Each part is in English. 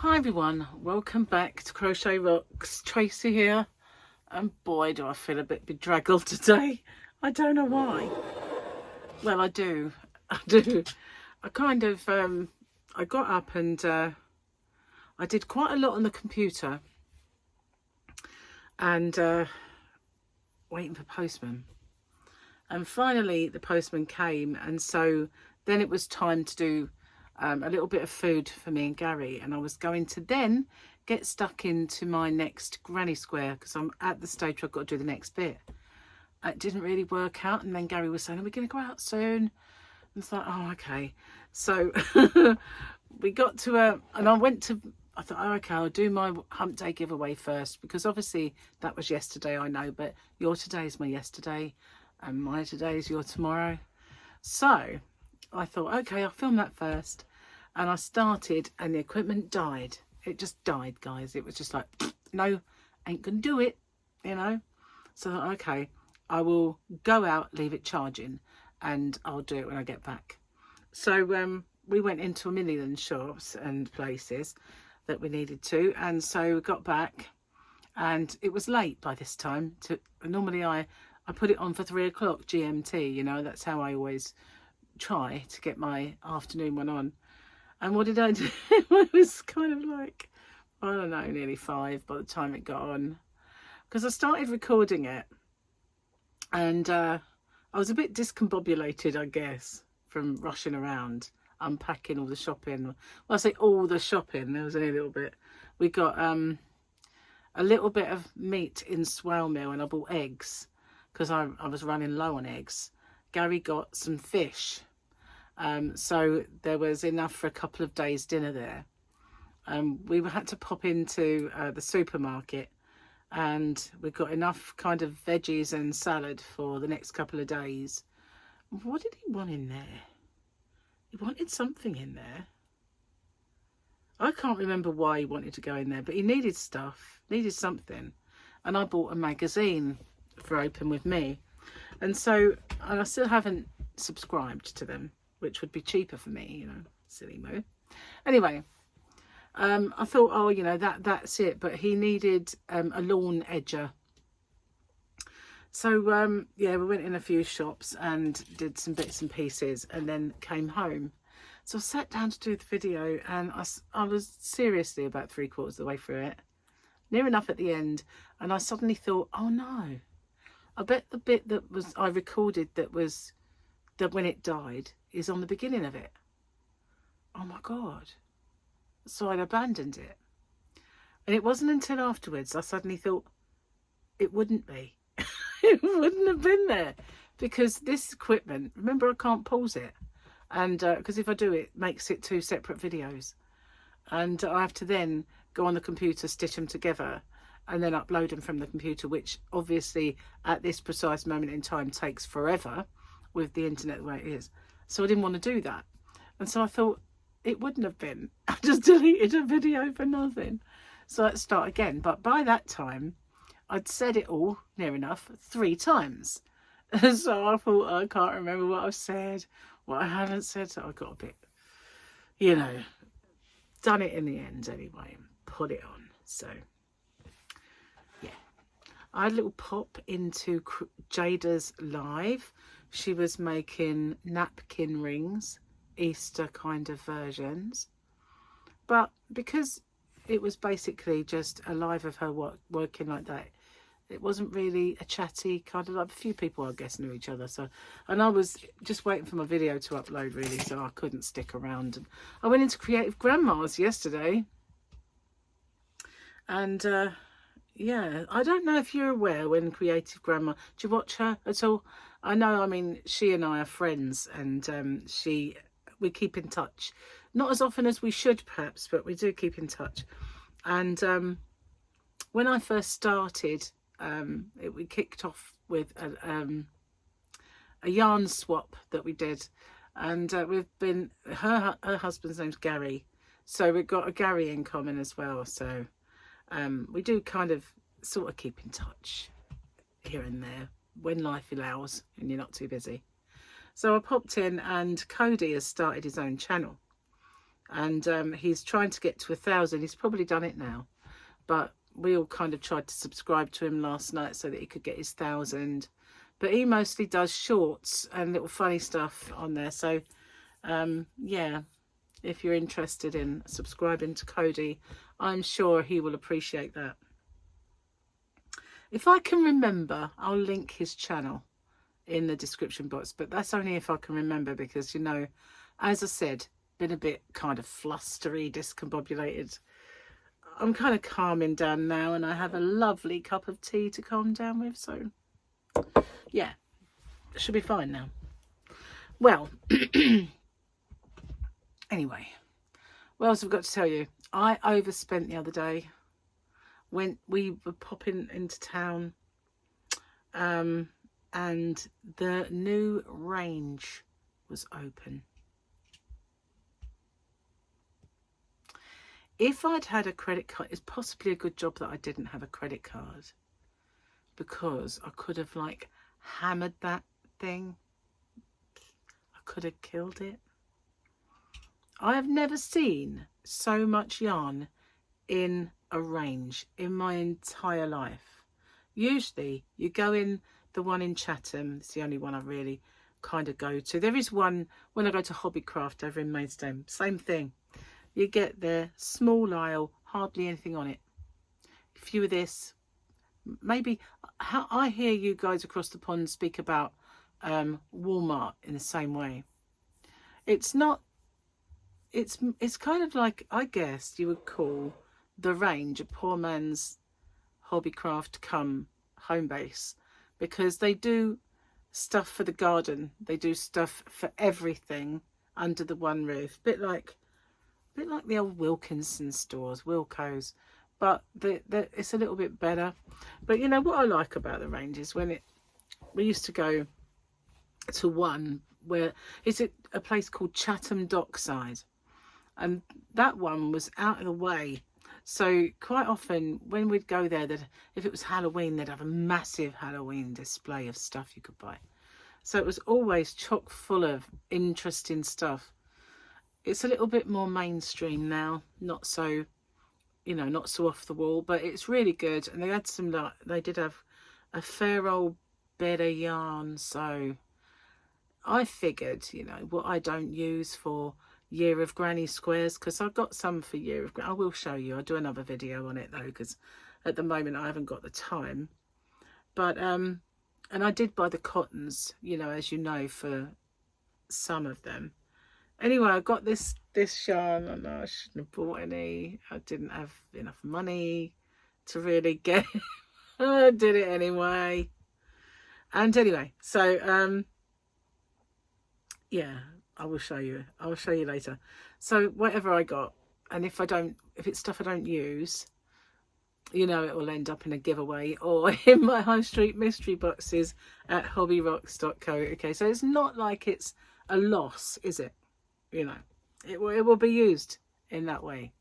Hi everyone, welcome back to Crochet Rocks. Tracy here, and boy do I feel a bit bedraggled today. I don't know why. Well, I do. I kind of, I got up and I did quite a lot on the computer and waiting for postman. And finally the postman came, and so then it was time to do a little bit of food for me and Gary, and I was going to then get stuck into my next granny square because I'm at the stage where I've got to do the next bit. It didn't really work out, and then Gary was saying, are we going to go out soon? And it's like, oh, okay. So we got to and I thought, oh, okay, I'll do my hump day giveaway first, because obviously that was yesterday, I know, but your today is my yesterday and my today is your tomorrow. So I thought, okay, I'll film that first. And I started and the equipment died. It just died, guys. It was just like, no, ain't gonna do it, you know. So I thought, okay, I will go out, leave it charging, and I'll do it when I get back. So we went into a million shops and places that we needed to, and so we got back and it was late by this time. Normally I put it on for 3 o'clock GMT, you know, that's how I always try to get my afternoon one on. And what did I do? It was kind of like, I don't know, nearly 5 by the time it got on, because I started recording it and I was a bit discombobulated, I guess, from rushing around unpacking all the shopping. Well, I say all the shopping, there was only a little bit. We got a little bit of meat in swale meal, and I bought eggs because I was running low on eggs. Gary got some fish. So there was enough for a couple of days dinner there. We had to pop into the supermarket, and we got enough kind of veggies and salad for the next couple of days. What did he want in there? He wanted something in there. I can't remember why he wanted to go in there, but he needed stuff, needed something. And I bought a magazine for Open With Me. And I still haven't subscribed to them, which would be cheaper for me, you know, silly move. Anyway, I thought, oh, you know, that's it. But he needed a lawn edger. So, yeah, we went in a few shops and did some bits and pieces and then came home. So I sat down to do the video, and I was seriously about 3/4 of the way through it, near enough at the end. And I suddenly thought, oh no, I bet the bit that I recorded that when it died is on the beginning of it. Oh my God. So I'd abandoned it. And it wasn't until afterwards I suddenly thought it wouldn't be. It wouldn't have been there, because this equipment, remember, I can't pause it. And because if I do, it makes it 2 separate videos. And I have to then go on the computer, stitch them together, and then upload them from the computer, which obviously at this precise moment in time takes forever with the internet the way it is. So I didn't want to do that. And so I thought it wouldn't have been. I just deleted a video for nothing. So let's start again. But by that time, I'd said it all, near enough, 3 times. So I thought, I can't remember what I've said, what I haven't said. So I got a bit, you know, done it in the end anyway, put it on. So yeah, I had a little pop into Jada's live. She was making napkin rings, Easter kind of versions. But because it was basically just a live of her working like that, it wasn't really a chatty kind of, like, a few people I guess knew each other. So, and I was just waiting for my video to upload really, so I couldn't stick around. And I went into Creative Grandma's yesterday. And yeah, I don't know if you're aware when Creative Grandma, do you watch her at all? I know, I mean, she and I are friends, and we keep in touch. Not as often as we should perhaps, but we do keep in touch. And when I first started, we kicked off with a yarn swap that we did. And we've been, her husband's name's Gary. So we've got a Gary in common as well. So we do kind of sort of keep in touch here and there when life allows and you're not too busy. So I popped in, and Cody has started his own channel, and he's trying to get to 1,000. He's probably done it now, but we all kind of tried to subscribe to him last night so that he could get his 1,000. But he mostly does shorts and little funny stuff on there. So yeah, if you're interested in subscribing to Cody, I'm sure he will appreciate that. If I can remember, I'll link his channel in the description box, but that's only if I can remember, because, you know, as I said, been a bit kind of flustery, discombobulated. I'm kind of calming down now, and I have a lovely cup of tea to calm down with, so yeah, it should be fine now. Well, anyway, what else have I got to tell you? I overspent the other day when we were popping into town, and the new range was open. If I'd had a credit card, it's possibly a good job that I didn't have a credit card, because I could have like hammered that thing. I could have killed it. I have never seen so much yarn in a range in my entire life. Usually you go in the one in Chatham. It's the only one I really kind of go to. There is one when I go to Hobbycraft over in Maidstone. Same thing. You get there, small aisle, hardly anything on it. A few of this. Maybe how I hear you guys across the pond speak about Walmart in the same way. It's not. It's kind of like, I guess you would call the range a poor man's Hobbycraft come home base, because they do stuff for the garden. They do stuff for everything under the one roof. Bit like the old Wilkinson stores, Wilco's, but it's a little bit better. But you know what I like about the range is we used to go to one where is it a place called Chatham Dockside, and that one was out of the way. So quite often when we'd go there, that if it was Halloween, they'd have a massive Halloween display of stuff you could buy. So it was always chock full of interesting stuff. It's a little bit more mainstream now, not so, you know, not so off the wall, but it's really good. And they had some, they did have a fair old bit of yarn. So I figured, you know, what I don't use for Year of Granny Squares, because I've got some for Year of Granny. I will show you. I'll do another video on it though, because at the moment I haven't got the time. But, and I did buy the cottons, you know, as you know, for some of them. Anyway, I got this yarn. I know I shouldn't have bought any. I didn't have enough money to really get it. I did it anyway. And anyway, so yeah, I will show you. I will show you later. So whatever I got, and if it's stuff I don't use, you know, it will end up in a giveaway or in my high street mystery boxes at hobbyrocks.co.uk. So it's not like it's a loss, is it? You know, it will be used in that way,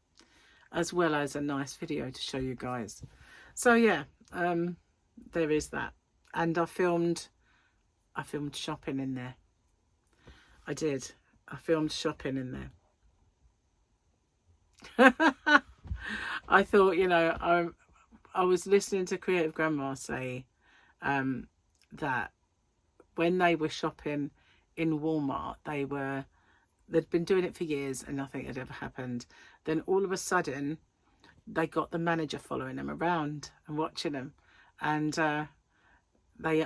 as well as a nice video to show you guys. So yeah, there is that. And I filmed shopping in there. I did. I filmed shopping in there. I thought, you know, I was listening to Creative Grandma say that when they were shopping in Walmart, they'd been doing it for years and nothing had ever happened. Then all of a sudden, they got the manager following them around and watching them. And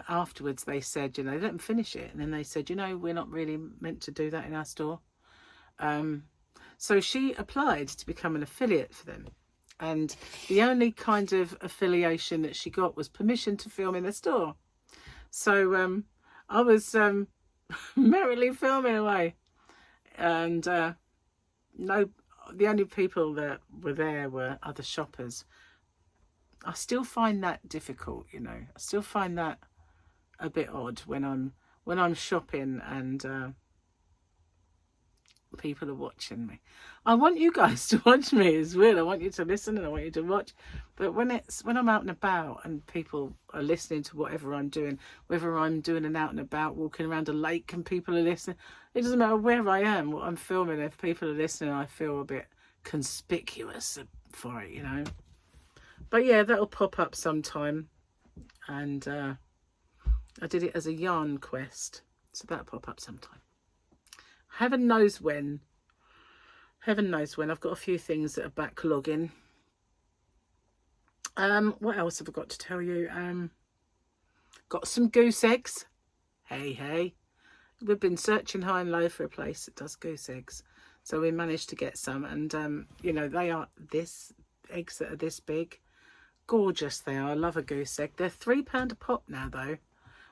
afterwards they said, you know, let them finish it. And then they said, you know, we're not really meant to do that in our store. So she applied to become an affiliate for them. And the only kind of affiliation that she got was permission to film in the store. So I was merrily filming away. And the only people that were there were other shoppers. I still find that difficult, you know. I still find that a bit odd when I'm shopping and people are watching me. I want you guys to watch me as well. I want you to listen and I want you to watch. But when I'm out and about and people are listening to whatever I'm doing, whether I'm doing an out and about, walking around a lake and people are listening, it doesn't matter where I am, what I'm filming. If people are listening, I feel a bit conspicuous for it, you know. But yeah, that'll pop up sometime. And I did it as a yarn quest, so that'll pop up sometime. Heaven knows when. Heaven knows when. I've got a few things that are backlogging. What else have I got to tell you? Got some goose eggs. Hey. We've been searching high and low for a place that does goose eggs. So we managed to get some. And, you know, they are eggs that are this big. Gorgeous they are. I love a goose egg. They're £3 a pop now, though,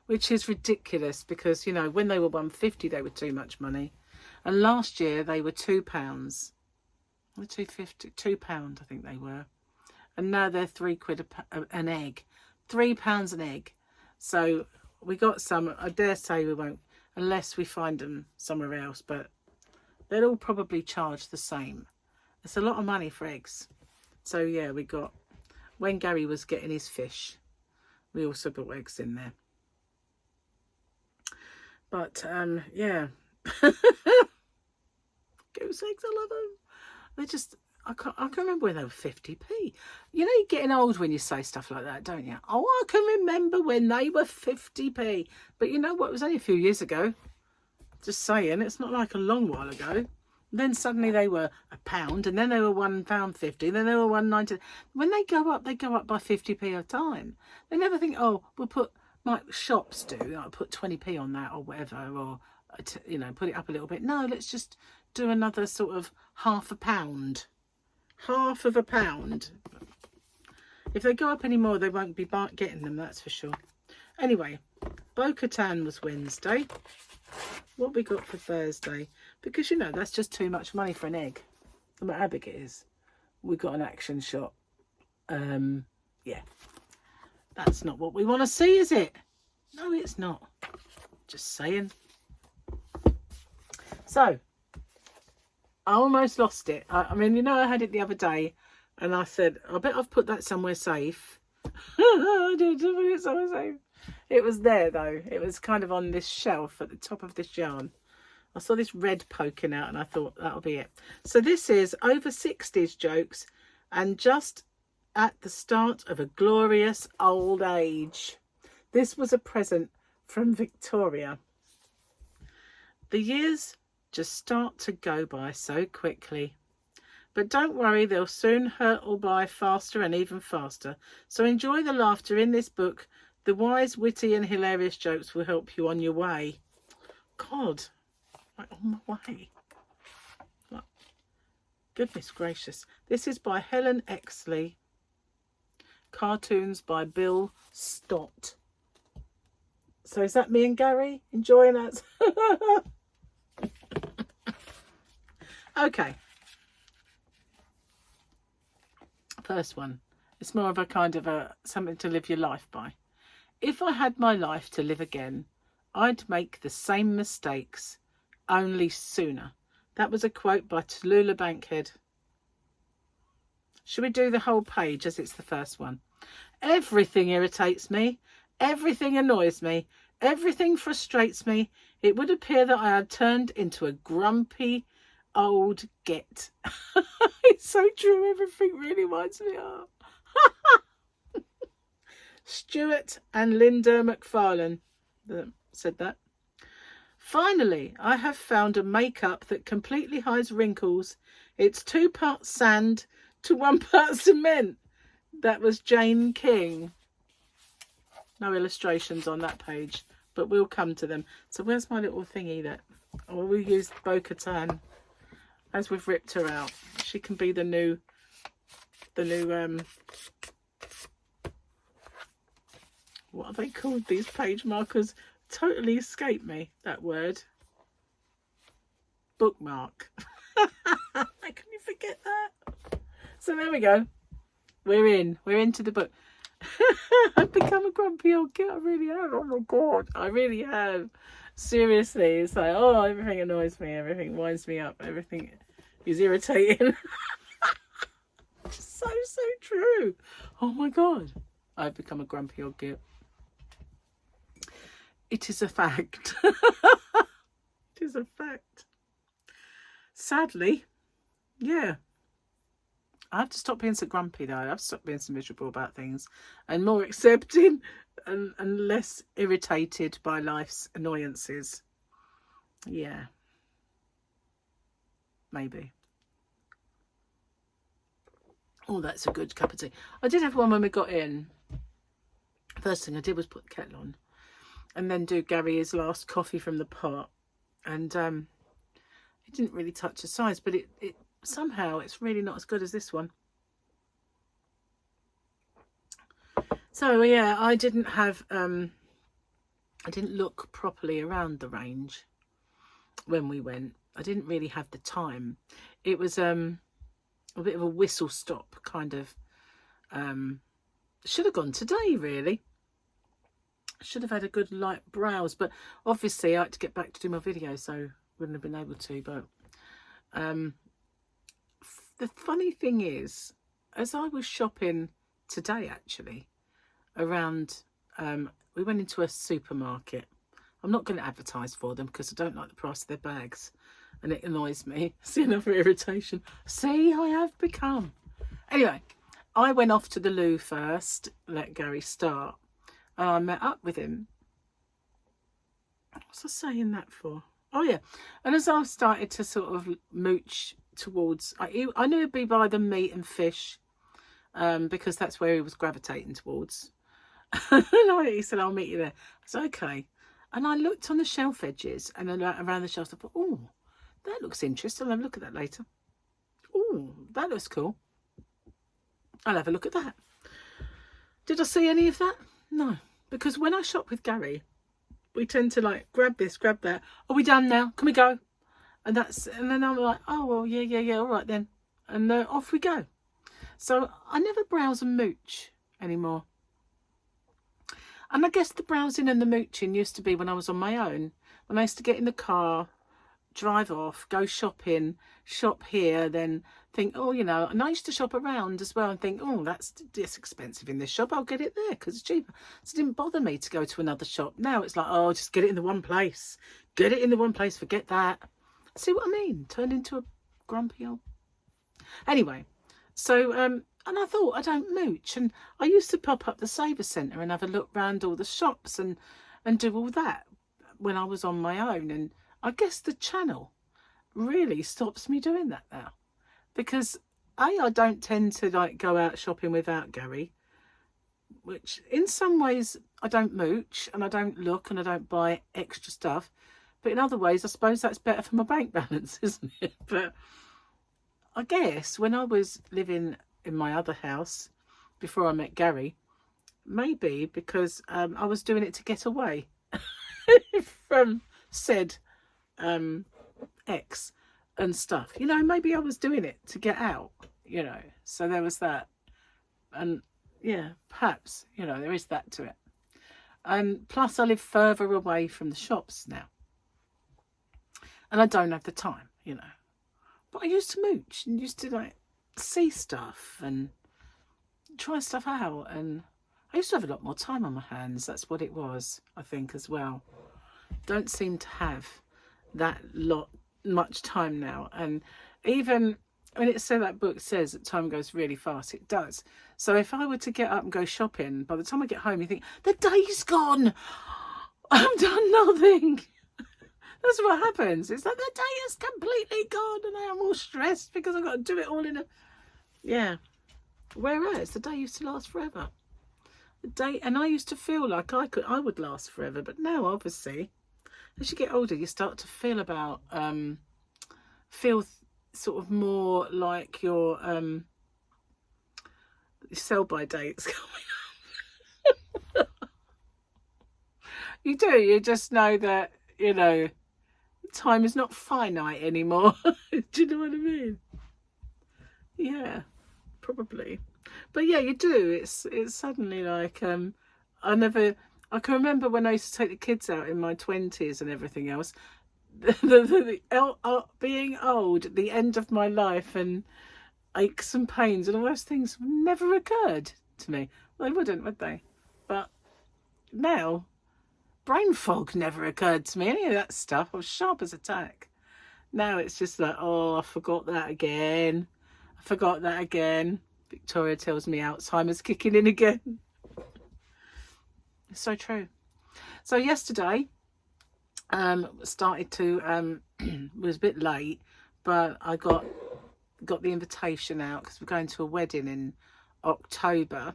which is ridiculous because, you know, when they were £1.50, they were too much money. And last year they were £2. Or £2.50, I think they were. And now they're £3 an egg. £3 an egg. So we got some. I dare say we won't, unless we find them somewhere else. But they'll all probably charge the same. It's a lot of money for eggs. So yeah, we got, when Gary was getting his fish, we also put eggs in there. But yeah. Goose eggs, I love them. They're just, I can remember when they were 50p. You know, you're getting old when you say stuff like that, don't you? Oh, I can remember when they were 50p. But you know what? It was only a few years ago. Just saying, it's not like a long while ago. And then suddenly they were £1, and then they were £1.50, then they were £1.90. When they go up by 50p a time. They never think, oh, we'll put, like shops do, like put 20p on that or whatever, or, you know, put it up a little bit. No, let's just do another sort of half of a pound. If they go up any more, they won't be getting them, that's for sure. Anyway, Bo-Katan was Wednesday. What we got for Thursday? Because, you know, that's just too much money for an egg, no matter how big it is. We got an action shot. Yeah, that's not what we want to see, is it? No, it's not. Just saying. So, I almost lost it. I mean, you know, I had it the other day and I said, I bet I've put that somewhere safe. I did put it somewhere safe. It was there, though. It was kind of on this shelf at the top of this yarn. I saw this red poking out and I thought that'll be it. So this is over 60s jokes and just at the start of a glorious old age. This was a present from Victoria. The years just start to go by so quickly. But don't worry, they'll soon hurtle by faster and even faster. So enjoy the laughter in this book. The wise, witty and hilarious jokes will help you on your way. God, like on my way. Like, goodness gracious. This is by Helen Exley. Cartoons by Bill Stott. So is that me and Gary enjoying that? Okay. First one. It's more of a kind of something to live your life by. If I had my life to live again, I'd make the same mistakes, only sooner. That was a quote by Tallulah Bankhead. Should we do the whole page as it's the first one? Everything irritates me. Everything annoys me. Everything frustrates me. It would appear that I have turned into a grumpy old git. It's so true. Everything really winds me up. Stuart and Linda McFarlane said that. Finally, I have found a makeup that completely hides wrinkles. It's 2 parts sand to 1 part cement. That was Jane King. No illustrations on that page, but we'll come to them. So where's my little thingy that... Oh, we used Bo-Katan as we've ripped her out. She can be the new what are they called, these page markers? Totally escaped me, that word. Bookmark. How can you forget that? So there we go. We're into the book. I've become a grumpy old kid. I really have. Oh my God, I really have. Seriously, it's like, oh, everything annoys me, everything winds me up, everything is irritating. So true. Oh my God. I've become a grumpy old git. It is a fact. It is a fact. Sadly, yeah. I have to stop being so grumpy though. I have to stop being so miserable about things and more accepting and less irritated by life's annoyances. Yeah. Maybe. Oh, that's a good cup of tea. I did have one when we got in. First thing I did was put the kettle on and then do Gary's last coffee from the pot. And it didn't really touch the sides, but it somehow it's really not as good as this one. So yeah, I didn't have I didn't look properly around the range when we went. I didn't really have the time. It was a bit of a whistle stop kind of. Should have gone today really. Should have had a good light browse, but obviously I had to get back to do my video, so wouldn't have been able to. But the funny thing is, as I was shopping today actually around we went into a supermarket. I'm not going to advertise for them because I don't like the price of their bags and it annoys me. See, another irritation. See, I have become. Anyway, I went off to the loo first, let Gary start, and I met up with him. What was I saying that for? Oh yeah, and as I started to sort of mooch towards, I knew it'd be by the meat and fish, because that's where he was gravitating towards. And he said, I'll meet you there. I said, okay. And I looked on the shelf edges and around the shelves. I thought, oh, that looks interesting. I'll have a look at that later. Oh, that looks cool. I'll have a look at that. Did I see any of that? No, because when I shop with Gary, we tend to like grab this, grab that. Are we done now? Can we go? And then I'm like, oh well, yeah, all right then, and off we go. So I never browse and mooch anymore. And I guess the browsing and the mooching used to be when I was on my own, when I used to get in the car, drive off, go shopping, shop here, then think, oh, you know, and I used to shop around as well and think, oh, that's expensive in this shop, I'll get it there because it's cheaper. So it didn't bother me to go to another shop. Now it's like, oh, just get it in the one place. Get it in the one place, forget that. See what I mean? Turned into a grumpy old... Anyway, so, and I thought, I don't mooch. And I used to pop up the Saver Centre and have a look round all the shops and do all that when I was on my own. And I guess the channel really stops me doing that now. Because, I don't tend to like go out shopping without Gary. Which, in some ways, I don't mooch and I don't look and I don't buy extra stuff. But in other ways, I suppose that's better for my bank balance, isn't it? But I guess when I was living in my other house before I met Gary, maybe because I was doing it to get away from said ex and stuff. You know, maybe I was doing it to get out, you know. So there was that. And yeah, perhaps, you know, there is that to it. And plus I live further away from the shops now. And I don't have the time, you know. But I used to mooch and used to like see stuff and try stuff out. And I used to have a lot more time on my hands. That's what it was, I think, as well. Don't seem to have that much time now. And even when it said, that book says that time goes really fast, it does. So if I were to get up and go shopping, by the time I get home, you think, the day's gone. I've done nothing. That's what happens. It's like the day is completely gone and I am all stressed because I've got to do it all in a... Yeah. Whereas the day used to last forever. The day, and I used to feel like I would last forever. But now, obviously, as you get older, you start to feel about... sort of more like your sell-by dates coming up. You do. You just know that, you know... time is not finite anymore. Do you know what I mean? Yeah, probably. But yeah, you do. It's suddenly like I I can remember when I used to take the kids out in my 20s and everything else, being old, the end of my life and aches and pains and all those things never occurred to me. They wouldn't, would they? But now, brain fog never occurred to me. Any of that stuff, I was sharp as a tack. Now it's just like, oh, I forgot that again. I forgot that again. Victoria tells me Alzheimer's kicking in again. It's so true. So yesterday, started to, was a bit late, but I got the invitation out because we're going to a wedding in October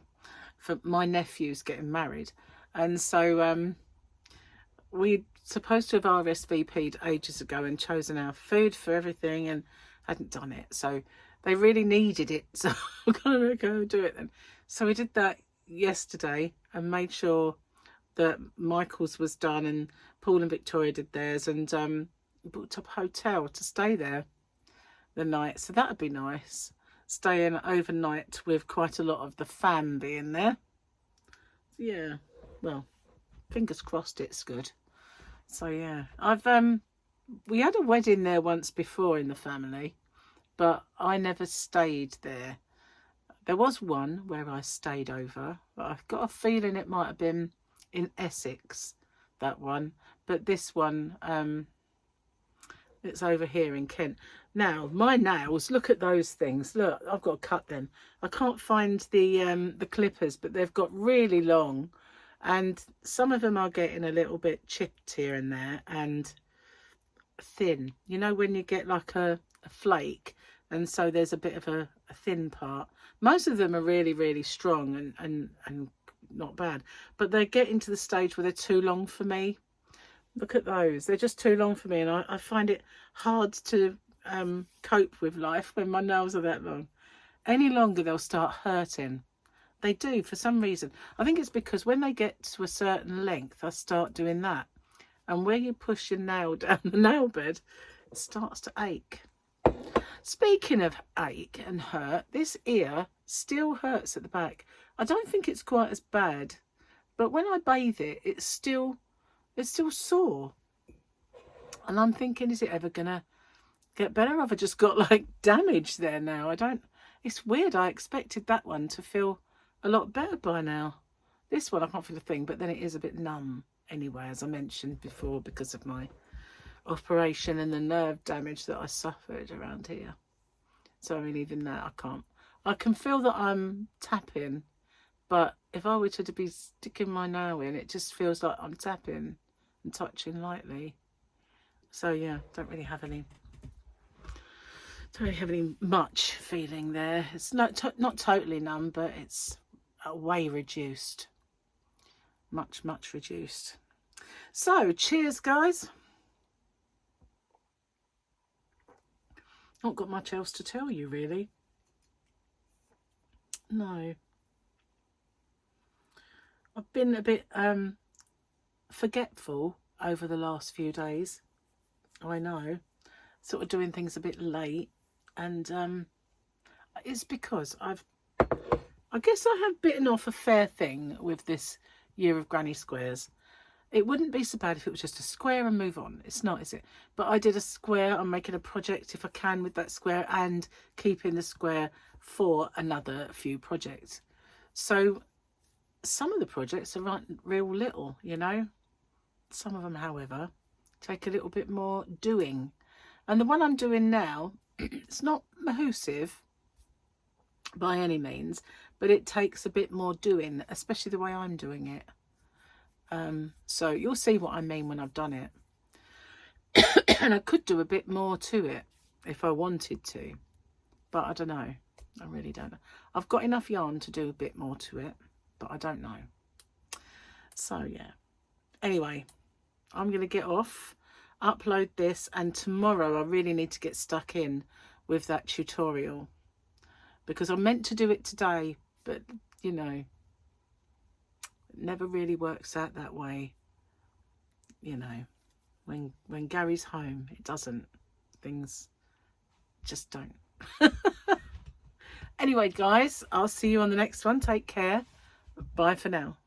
for my nephew's getting married. And so we'd supposed to have RSVP'd ages ago and chosen our food for everything and hadn't done it. So they really needed it. So we're going to go do it then. So we did that yesterday and made sure that Michael's was done and Paul and Victoria did theirs, and booked up a hotel to stay there the night. So that would be nice. Staying overnight with quite a lot of the fam being there. Yeah, well, fingers crossed it's good. So yeah, we had a wedding there once before in the family, but I never stayed there. There was one where I stayed over, but I've got a feeling it might have been in Essex, that one. But this one, it's over here in Kent. Now, my nails, look at those things. Look, I've got to cut them. I can't find the clippers, but they've got really long. And some of them are getting a little bit chipped here and there and thin. You know, when you get like a flake, and so there's a bit of a thin part. Most of them are really, really strong and not bad. But they're getting to the stage where they're too long for me. Look at those. They're just too long for me. And I find it hard to cope with life when my nails are that long. Any longer, they'll start hurting. They do, for some reason. I think it's because when they get to a certain length, I start doing that. And where you push your nail down the nail bed, it starts to ache. Speaking of ache and hurt, this ear still hurts at the back. I don't think it's quite as bad, but when I bathe it, it's still sore. And I'm thinking, is it ever gonna get better? Have I just got like damage there now? It's weird. I expected that one to feel a lot better by now. This one I can't feel a thing, but then it is a bit numb anyway, as I mentioned before, because of my operation and the nerve damage that I suffered around here. So I mean, even that I can feel that I'm tapping, but if I were to be sticking my nail in, it just feels like I'm tapping and touching lightly. So yeah, don't really have any much feeling there. It's not totally numb, but it's way reduced. Much reduced. So cheers, guys. Not got much else to tell you, really. No. I've been a bit forgetful over the last few days. I know. Sort of doing things a bit late. And it's because I guess I have bitten off a fair thing with this year of Granny Squares. It wouldn't be so bad if it was just a square and move on. It's not, is it? But I did a square. I'm making a project if I can with that square and keeping the square for another few projects. So some of the projects are real little, you know. Some of them, however, take a little bit more doing. And the one I'm doing now, it's not massive by any means, but it takes a bit more doing, especially the way I'm doing it. So you'll see what I mean when I've done it. And I could do a bit more to it if I wanted to, but I don't know. I really don't know. I've got enough yarn to do a bit more to it, but I don't know. So yeah. Anyway, I'm going to get off, upload this, and tomorrow I really need to get stuck in with that tutorial, because I meant to do it today, but you know, it never really works out that way. You know, when Gary's home, it doesn't. Things just don't. Anyway, guys, I'll see you on the next one. Take care. Bye for now.